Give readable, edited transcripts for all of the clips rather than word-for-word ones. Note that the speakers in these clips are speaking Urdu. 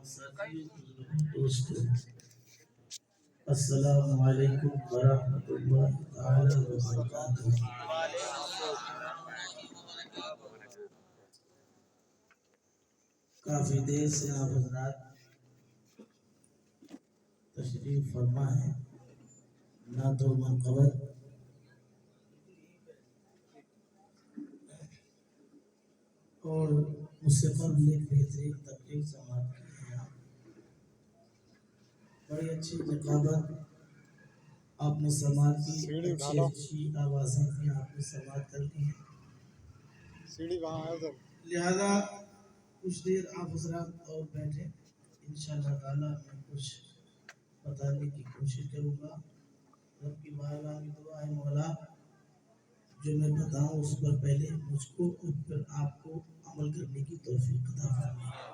دوستو السلام علیکم ورحمۃ اللہ تعالی وبرکاتہ۔ کافی دیر سے آپ حضرات تشریف فرما ہے، نعت و منقبت اور اس سے قبل ایک بہترین تقریر سماعت کی ہے۔ بڑی اچھی رقابت آپ نے سماعت کی، اچھی آوازیں بھی آپ نے سماعت کر لی ہیں۔ لہذا کچھ دیر آپ حضرات اور بیٹھے، انشاءاللہ تعالیٰ میں کچھ بتانے کی کوشش کروں گا۔ رب کی بارگاہ میں دعا ہے مولا جو میں بتاؤں اس پر پہلے مجھ کو اور پھر آپ کو عمل کرنے کی توفیق عطا فرمائے۔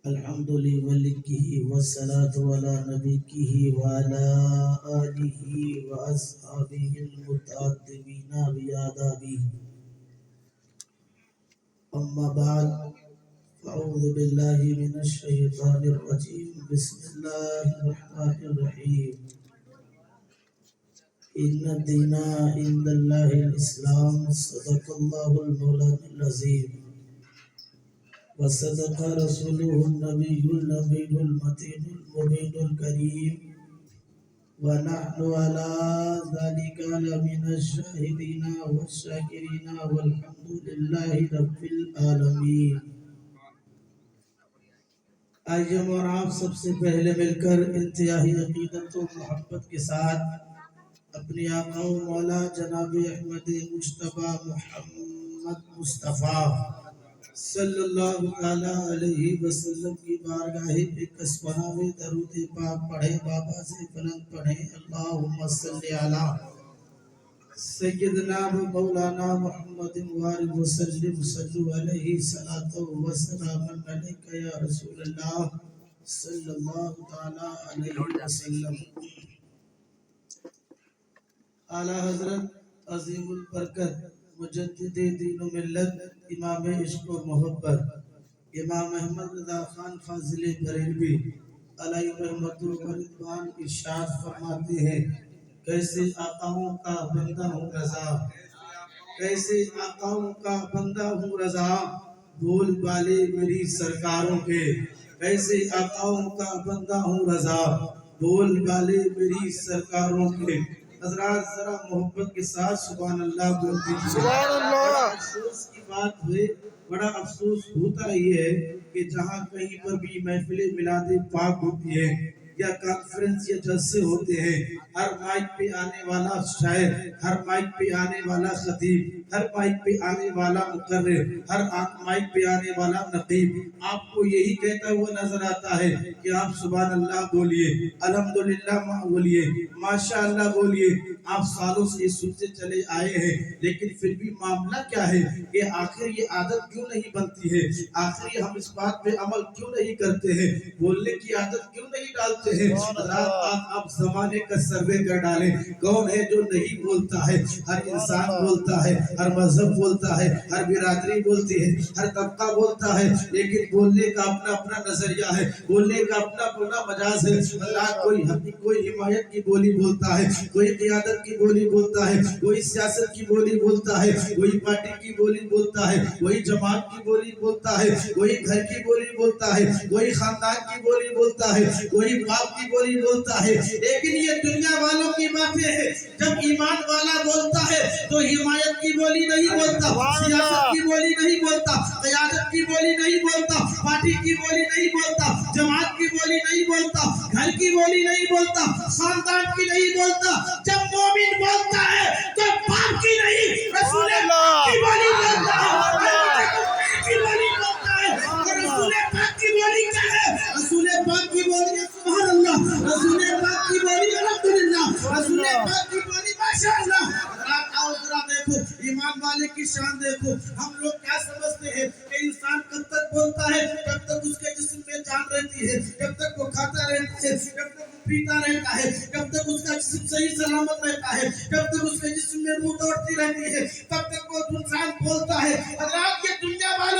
الحمد للہ والصلاة علی نبیہ وعلی آلہ واصحابہ المتعدبین بآدابہ، اما بعد اعوذ باللہ من الشیطان الرجیم، بسم اللہ الرحمن الرحیم۔ ان الدین عند اللہ الاسلام، صدق اللہ المولانا العظیم وصدق رسوله النبی النبی المتین المبین الکریم، ونحن على ذلك لمن الشاہدین والشاکرین والحمد للہ رب العالمین۔ آئیے اور آپ سب سے پہلے مل کر انتہائی عقیدت و محبت کے ساتھ اپنی آقا و مولا جناب احمد مجتبی محمد مصطفیٰ صلی اللہ علیہ وسلم کی بارگاہ کسبہ میں درود پاک پڑھیں، بابا سے بلند پڑھیں، اللہم صلی علی سیدنا و مولانا محمد وآلہ وسلم، صلو علیہ صلاۃ و سلام علیک یا رسول اللہ صلی اللہ علیہ وسلم۔ اعلیٰ حضرت عظیم البرکت مجدد دین و ملت امام عشق و محبت امام احمد رضا خان فاضل بریلوی علیہ رحمت و رضوان ارشاد فرماتے ہیں، کیسے آقاؤں کا بندہ ہوں رضا، کیسے آقاؤں کا بندہ ہوں رضا، بول بالے میری سرکاروں کے، کیسے آقاؤں کا بندہ ہوں رضا، بول بالے میری سرکاروں کے۔ حضرات ذرا محبت کے ساتھ سبحان اللہ بولتے ہیں۔ سبحان اللہ۔ افسوس کی بات ہے، بڑا افسوس ہوتا ہی ہے کہ جہاں کہیں پر بھی محفل میلاد پاک ہوتی ہے یا کانفرنس یا جلسے ہوتے ہیں، ہر مائک پہ آنے والا شاعر، ہر مائک پہ آنے والا خطیب، ہر مائک پہ آنے والا مقرر، ہر مائک پہ آنے والا نقیب آپ کو یہی کہتا ہوا نظر آتا ہے کہ آپ سبحان اللہ بولیے، الحمدللہ بولیے، ماشاءاللہ بولیے۔ آپ سالوں سے یہ سنتے چلے آئے ہیں، لیکن پھر بھی معاملہ کیا ہے کہ آخر یہ عادت کیوں نہیں بنتی ہے؟ آخر ہم اس بات پہ عمل کیوں نہیں کرتے ہیں؟ بولنے کی عادت کیوں نہیں ڈالتے ہیں؟ آپ زمانے کا سروے کر ڈالیں، کون ہے جو نہیں بولتا ہے؟ ہر انسان بولتا ہے، ہر مذہب بولتا ہے، ہر برادری بولتی ہے، ہر طبقہ بولتا ہے، لیکن بولنے کا اپنا اپنا نظریہ ہے، بولنے کا اپنا اپنا مجاز ہے۔ کوئی حمایت کی بولی بولتا ہے، کوئی قیادت کی بولی بولتا ہے، کوئی سیاست کی بولی بولتا ہے، کوئی پارٹی کی بولی بولتا ہے، کوئی جماعت کی بولی بولتا ہے، کوئی گھر کی بولی بولتا ہے، کوئی خاندان کی بولی بولتا ہے، کوئی باپ کی بولی بولتا ہے۔ لیکن یہ دنیا والوں کی باتیں ہیں، جب ایمان والا بولتا ہے تو حمایت کی بولی نہیں بولتا، سیاست کی بولی نہیں بولتا، قیادت کی بولی نہیں بولتا، پارٹی کی بولی نہیں بولتا، جماعت کی بولی نہیں بولتا، گھر کی بولی نہیں بولتا، خاندان کی نہیں بولتا۔ جب مومن بولتا ہے تو باپ کی نہیں، رسول پاک کی بولی بولتا ہے، کی بولی بولتا ہے۔ اور رسول پاک کی بولی کیا ہے؟ رسول پاک کی بولی سبحان اللہ، رسول پاک کی بولی الحمدللہ، رسول پاک کی بولی ماشاءاللہ۔ آؤ ذرا دیکھو ایمان والے کی شان دیکھو۔ ہم لوگ کیا سمجھتے ہیں کہ انسان کب تک بولتا ہے؟ جب تک اس کے جسم میں جان رہتی ہے، جب تک وہ کھاتا رہتا ہے، جب تک وہ پیتا رہتا ہے، جب تک اس کا جسم صحیح سلامت رہتا ہے، جب تک اس کے جسم میں روح دوڑتی رہتی ہے، تب تک وہ انسان بولتا ہے۔ حضرات یہ دنیا والوں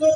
2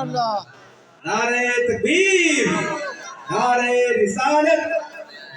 اللہ نعرہ تکبیر، نعرہ رسالت،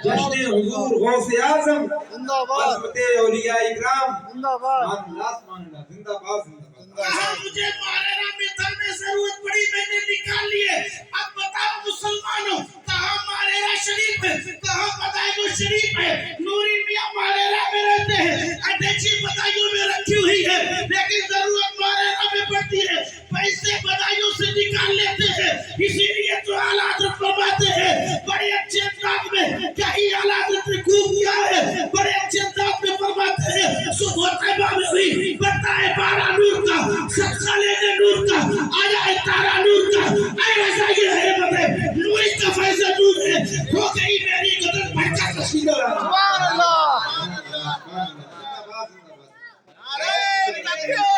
جشن حضور غوث اعظم، زندہ باد عظمت اولیاء اکرام، زندہ باد سبحان اللہ سبحان اللہ، زندہ باد زندہ باد۔ کہا مجھے مارے میں تھا میں ضرورت پڑی میں نے نکال لیے، اب بتاؤ مسلمانوں کہاں ماریرا شریف ہے، کہاں بدایوں شریف ہے؟ نوری میاں ماریرا میں رہتے ہیں، اٹیچی بدایوں میں رکھی ہوئی ہے، لیکن ضرورت ماریرا میں پڑتی ہے، پیسے بدایوں سے نکال لیتے ہیں، اسی لیے تو اعلیٰ حضرت فرماتے ہیں بڑے اچھے انداز میں، کیا ہی اعلیٰ حضرت نے خوب کیا ہے، بڑے اچھے انداز میں فرماتے ہیں صبح طیبہ میں ہوئی بڑھتا ہے بارہ نور کا، صدقہ لینے نور کا، آیا ہے تارا نور کا، اے رضا یہ ہے مطلب نوری کا فیض نور ہے، ہو گئی میری قدر بڑھتا تشہیر سبحان اللہ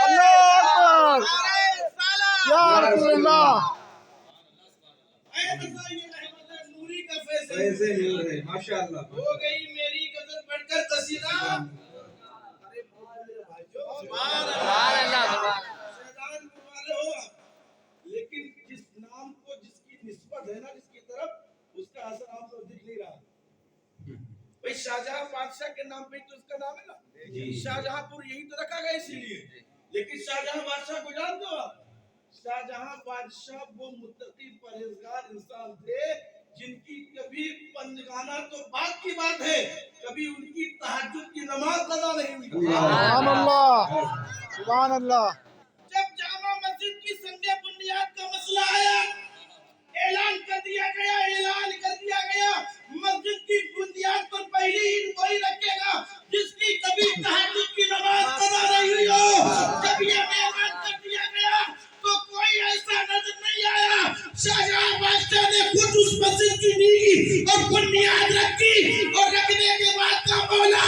اللہ اکبر یا رسول اللہ نوری کا فیض پیسے مل رہے ماشاءاللہ۔ ہو گئی میری قدر بڑھ کر قصیدہ شیطان والے ہو آپ، لیکن جس نام کو جس کی نسبت ہے نا جس کی طرف اس کا اثر آپ کو دکھ نہیں رہا۔ بھئی شاہجہاں بادشاہ کے نام پہ تو اس کا نام ہے نا، شاہجہاں پور یہی تو رکھا گیا اسی لیے، لیکن شاہجہاں بادشاہ کو جانتے ہو آپ؟ شاہجہاں بادشاہ وہ متقی پرہیزگار انسان تھے جن کی کبھی پنجگانہ تو بات کی بات ہے، کبھی ان کی تہجد کی نماز قضا نہیں ہوئی۔ سبحان اللہ سبحان اللہ جب جامع مسجد کی سنگ بنیاد کا مسئلہ آیا، اعلان کر دیا گیا مسجد کی بنیاد پر پہلی اینٹ وہی رکھے گا جس کی کبھی تہجد کی نماز قضا نہیں ہوئی ہو۔ جب یہ اعلان کر دیا گیا تو کوئی ایسا نظر نہیں آیا، شاہجہاں بادشاہ نے خود اس مسجد کی نیکی اور بنیاد رکھی، اور رکھنے کے بعد کہا مولا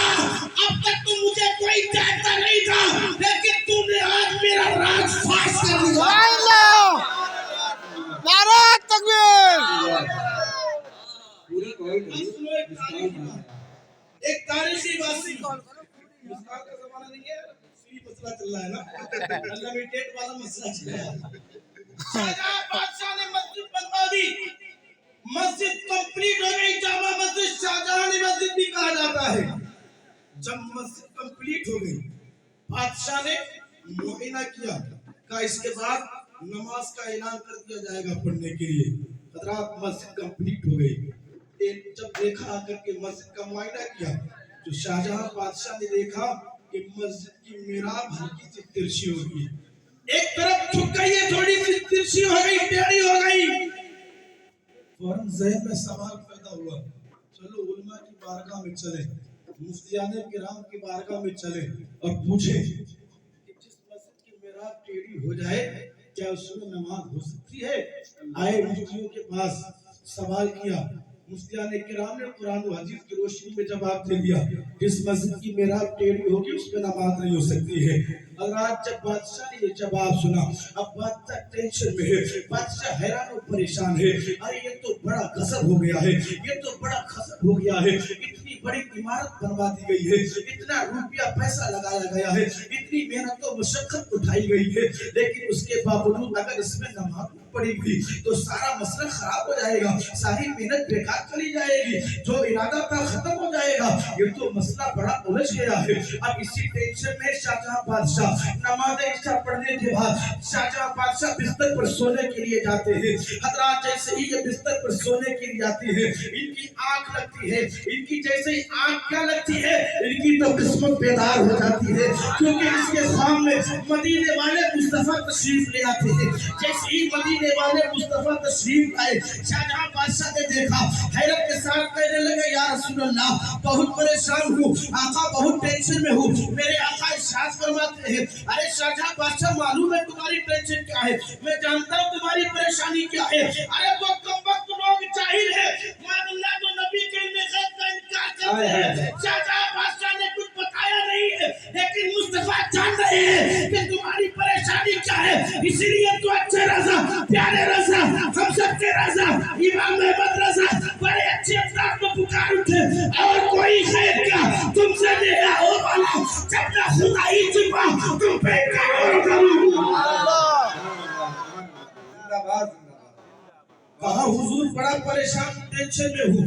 اب تک تو مجھے کوئی جانتا نہیں تھا، لیکن تم نے آج میرا راز فاش کر دیا۔ سبحان اللہ نعرہ تکبیر پوری کوئی ایک تاریخی واسی مثال کا زمانہ نہیں ہے، اسی مسئلہ چل رہا ہے نا، انلمیٹڈ والا مسئلہ چل رہا ہے۔ شاہجہاں بادشاہ نے مسجد بنوا دی، مسجد کمپلیٹ ہو گئی، جامع مسجد شاہجہاں مسجد بھی کہا جاتا ہے۔ جب مسجد کمپلیٹ ہو گئی بادشاہ نے معائنہ کیا، کہا اس کے بعد نماز کا اعلان کر دیا جائے گا پڑھنے کے لیے۔ حضرات مسجد کمپلیٹ ہو گئی، جب دیکھا آ کر کے مسجد کا معائنہ کیا تو شاہجہاں بادشاہ نے دیکھا کہ مسجد کی محراب ہلکی سی ترچھی ہو گئی، ایک طرف جھک گئی ہے، تھوڑی سی ترچھی ہو گئی، ٹیڑھی ہو گئی۔ فوراً ذہن میں سوال پیدا ہوا، چلو علماء کی بارگاہ میں چلیں، مفتیان کرام کی بارگاہ میں چلیں اور پوچھیں کہ جس مسجد کی محراب ٹیڑھی ہو جائے کیا اس میں نماز ہو سکتی ہے؟ آئے مفتیوں کے پاس، سوال کیا، مفتیان کرام نے قرآن و حدیث کی روشنی میں جواب دے دیا جس مسجد کی محراب ٹیڑھی ہوگی اس میں نماز نہیں ہو سکتی ہے۔ حضرات جب بادشاہ نے یہ جواب سنا اب بادشاہ ٹینشن میں ہے، بادشاہ حیران و پریشان ہے، ارے یہ تو بڑا غضب ہو گیا ہے، یہ تو بڑا غضب ہو گیا ہے، اتنی بڑی عمارت بنوا دی گئی ہے، اتنا روپیہ پیسہ لگایا گیا ہے، اتنی محنت و مشقت اٹھائی گئی ہے، لیکن اس کے باوجود اگر اس میں نماز پڑی گئی تو سارا مسئلہ خراب ہو جائے گا، ساری محنت بیکار چلی جائے گی، جو ارادہ تھا ختم ہو جائے گا، یہ تو مسئلہ بڑا الجھ گیا ہے۔ اب اسی ٹینشن میں شاہجہاں بادشاہ نماز عشاء پڑھنے کے بعد شاہجہاں بادشاہ بستر پر سونے کے لیے جاتے ہیں۔ حضرات جیسے ہی یہ بستر پر سونے کے لیے جاتے ہیں ان کی آنکھ لگتی ہے، ان کی جیسے ہی آنکھ کیا لگتی ہے، ان کی تو قسمت بیدار ہو جاتی ہے، کیونکہ اس کے سامنے مدینے والے مصطفیٰ تشریف لے آتے ہیں۔ جیسے ہی مدینے والے مصطفیٰ تشریف آئے شاہجہاں بادشاہ نے دیکھا، حیرت کے ساتھ کہنے لگے یا رسول اللہ بہت پریشان ہوں آقا، بہت ٹینشن میں ہوں۔ میرے آقا ارشاد فرماتے ہیں ارے شاہجہاں بادشاہ معلوم ہے تمہاری ٹینشن کیا ہے، میں جانتا ہوں تمہاری پریشانی کیا ہے، ارے وہ کم وقت لوگ جاہل ہے مان اللہ جو نبی کے علم غیب کا انکار کرتے ہیں۔ شاہجہاں بادشاہ نے کچھ بتایا نہیں ہے لیکن مصطفیٰ جان رہے ہیں کہ تمہاری پریشانی کیا ہے، اسی لیے تو اچھے رضا پیارے رضا ہم سب کے رضا امام احمد رضا بڑے اچھے انداز میں پکار اٹھے اور کوئی خیر کیا تم سے نیا ہو والا جب نہ خدا ہی چھپا تم پہ کار کروں۔ زندہ باد کہا حضور بڑا پریشان ٹینشن میں ہوں.